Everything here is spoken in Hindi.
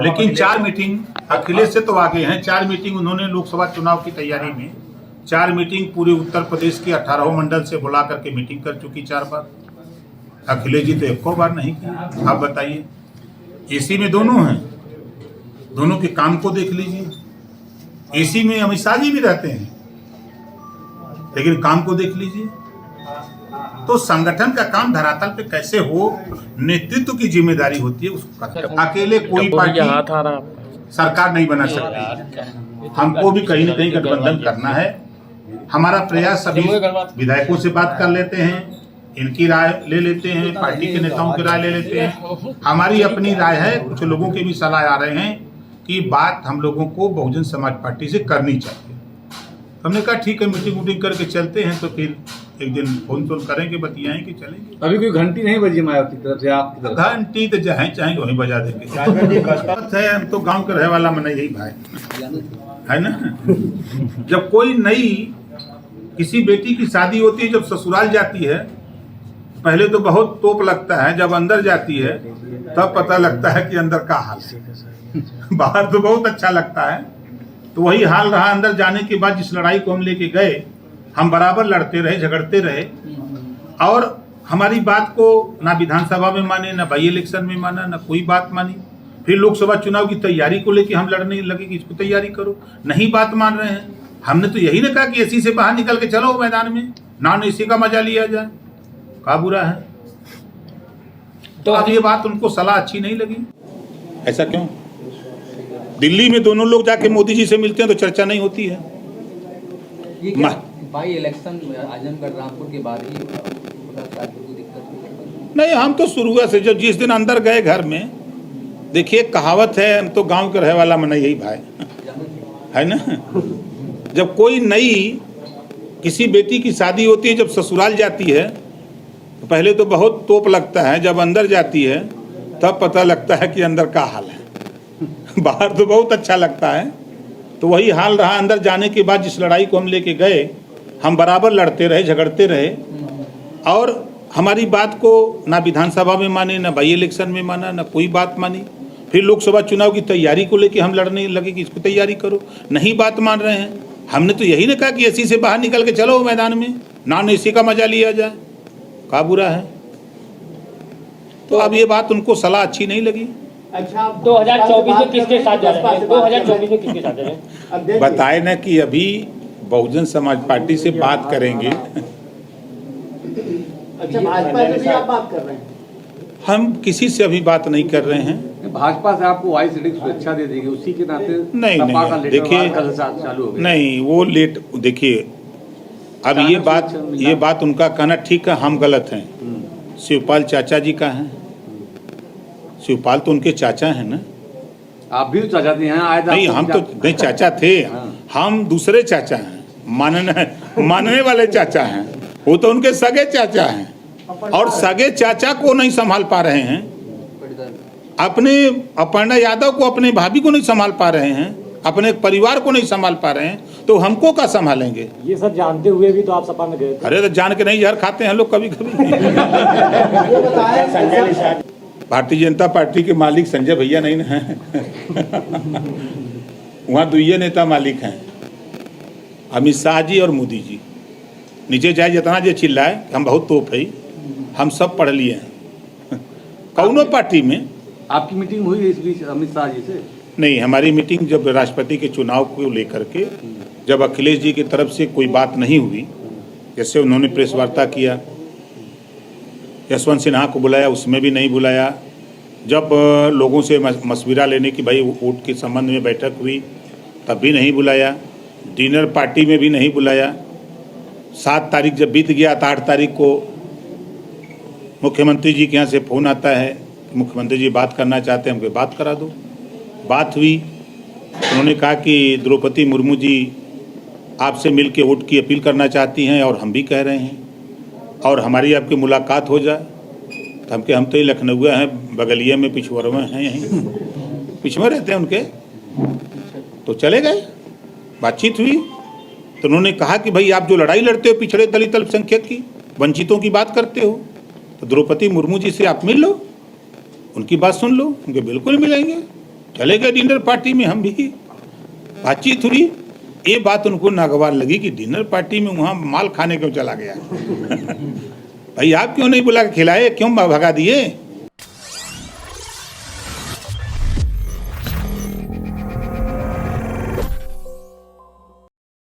लेकिन 4 मीटिंग अखिलेश से तो आगे हैं। 4 मीटिंग उन्होंने लोकसभा चुनाव की तैयारी में 4 मीटिंग पूरे उत्तर प्रदेश के 18 मंडल से बुला करके मीटिंग कर चुकी 4 बार। अखिलेश जी तो एको बार नहीं की। आप बताइए, एसी में दोनों हैं, दोनों के काम को देख लीजिए। एसी में अमित शाह जी भी रहते हैं, लेकिन काम को देख लीजिए। तो संगठन का काम धरातल पे कैसे हो, नेतृत्व की जिम्मेदारी होती है उसको। अकेले कोई पार्टी सरकार नहीं बना सकती। हमको भी कहीं न कहीं गठबंधन करना है। हमारा प्रयास सभी विधायकों से बात कर लेते हैं, इनकी राय ले लेते हैं, पार्टी के नेताओं की राय ले लेते हैं। हमारी अपनी राय है, कुछ लोगों के भी सलाह आ रहे हैं कि बात हम लोगों को बहुजन समाज पार्टी से करनी चाहिए। हमने कहा ठीक है, मीटिंग वूटिंग करके चलते हैं, तो फिर एक दिन फोन तोन करेंगे, बतियाएंगे, चलेंगे। अभी कोई घंटी नहीं बजी मायावती की तरफ से, आपकी तरफ? घंटी तो जहाँ चाहेंगे वहीं बजा देंगे। हम तो गांव के रहे वाला मन यही भाई है ना। जब कोई नई किसी बेटी की शादी होती है, जब ससुराल जाती है, पहले तो बहुत तोप लगता है, जब अंदर जाती है तब पता लगता है कि अंदर का हाल है। बाहर तो बहुत अच्छा लगता है, तो वही हाल रहा अंदर जाने के बाद। जिस लड़ाई को हम लेके गए, हम बराबर लड़ते रहे, झगड़ते रहे, और हमारी बात को ना विधानसभा में माने, ना बाई इलेक्शन में माना, ना कोई बात मानी। फिर लोकसभा चुनाव की तैयारी को लेके हम लड़ने लगे कि इसको तैयारी करो, नहीं बात मान रहे हैं। हमने तो यही ना कहा कि एसी से बाहर निकल के चलो मैदान में, नॉन एसी का मजा लिया जाए, का बुरा है। तो अब ये बात उनको सलाह अच्छी नहीं लगी। ऐसा क्यों? दिल्ली में दोनों लोग जाके मोदी जी से मिलते हैं तो चर्चा नहीं होती है। बाई इलेक्शन आजमगढ़ रामपुर के बाद ही नहीं, हम तो शुरू से जब जिस दिन अंदर गए घर में, देखिए कहावत है, हम तो गांव के रहे वाला मन यही भाई है ना। जब कोई नई किसी बेटी की शादी होती है, जब ससुराल जाती है, तो पहले तो बहुत तोप लगता है, जब अंदर जाती है तब पता लगता है कि अंदर का हाल है। बाहर तो बहुत अच्छा लगता है, तो वही हाल रहा अंदर जाने के बाद। जिस लड़ाई को हम लेके गए, हम बराबर लड़ते रहे, झगड़ते रहे, और हमारी बात को ना विधानसभा में माने, ना बाई इलेक्शन में माना, ना कोई बात मानी। फिर लोकसभा चुनाव की तैयारी को लेके हम लड़ने लगे कि इसको तैयारी करो, नहीं बात मान रहे हैं। हमने तो यही ना कहा कि एसी से बाहर निकल के चलो मैदान में, नॉन एसी का मजा लिया जाए, का बुरा है। तो अब ये बात उनको सलाह अच्छी नहीं लगी। अच्छा, 2024 में किसके साथ जा रहे हैं? 2024 में किसके साथ जा रहे हैं? बताए ना कि अभी बहुजन समाज पार्टी से बात करेंगे। अच्छा, भाजपा से भी आप बात कर रहे हैं? हम किसी से अभी बात नहीं कर रहे हैं। भाजपा से आपको वाई सीटिंग सुरक्षा दे देगी, उसी के नाते नहीं, देखिए चालू हो गया। नहीं, वो लेट, देखिए अब ये बात उनका कहना ठीक है, हम गलत हैं। शिवपाल चाचा जी का है, शिवपाल तो उनके चाचा हैं ना। आप भी तो चाचा थे यहाँ आए थे? नहीं, हम तो नहीं चाचा थे, हम दूसरे चाचा हैं, मानने वाले चाचा हैं। वो तो उनके सगे चाचा हैं, और सगे चाचा को नहीं संभाल पा रहे हैं, अपने अपर्णा यादव को, अपने भाभी को नहीं संभाल पा रहे हैं, अपने परिवार को नहीं संभाल पा रहे हैं, तो हमको क्या संभालेंगे? ये सब जानते हुए भी तो आप सपा में गए थे। अरे तो जान के नहीं, जहर खाते हैं लोग कभी कभी। भारतीय जनता पार्टी के मालिक संजय भैया नहीं है। वहाँ दुइये नेता मालिक हैं, अमित शाह जी और मोदी जी। नीचे जाए जितना जो चिल्लाए हम बहुत तोप है, हम सब पढ़ लिए हैं। कौनो पार्टी में आपकी मीटिंग हुई है इस बीच अमित शाह जी से? नहीं, हमारी मीटिंग जब राष्ट्रपति के चुनाव को लेकर के, जब अखिलेश जी की तरफ से कोई बात नहीं हुई, जैसे उन्होंने प्रेस वार्ता किया, यशवंत सिन्हा को बुलाया, उसमें भी नहीं बुलाया। जब लोगों से मशविरा लेने की भाई वोट के संबंध में बैठक हुई, तब भी नहीं बुलाया। डिनर पार्टी में भी नहीं बुलाया। 7 तारीख जब बीत गया, तो 8 तारीख को मुख्यमंत्री जी के यहाँ से फ़ोन आता है, मुख्यमंत्री जी बात करना चाहते हैं, हमको बात करा दो। बात हुई, उन्होंने कहा कि द्रौपदी मुर्मू जी आपसे मिल के वोट की अपील करना चाहती हैं, और हम भी कह रहे हैं, और हमारी आपकी मुलाकात हो जाए। तो हम तो ये लखनऊ हैं, बगलिए में पिछवरवा हैं, यहीं पिछवा रहते हैं उनके, तो चले गए। बातचीत हुई, तो उन्होंने कहा कि भाई आप जो लड़ाई लड़ते हो पिछड़े दलित अल्पसंख्यक की, वंचितों की बात करते हो, तो द्रौपदी मुर्मू जी से आप मिल लो, उनकी बात सुन लो। उनके बिल्कुल मिलेंगे। चले गए डिनर पार्टी में, हम भी बातचीत हुई। ये बात उनको नागवार लगी कि डिनर पार्टी में वहाँ माल खाने क्यों चला गया भाई, आप क्यों नहीं बुला के खिलाए, क्यों भगा दिए?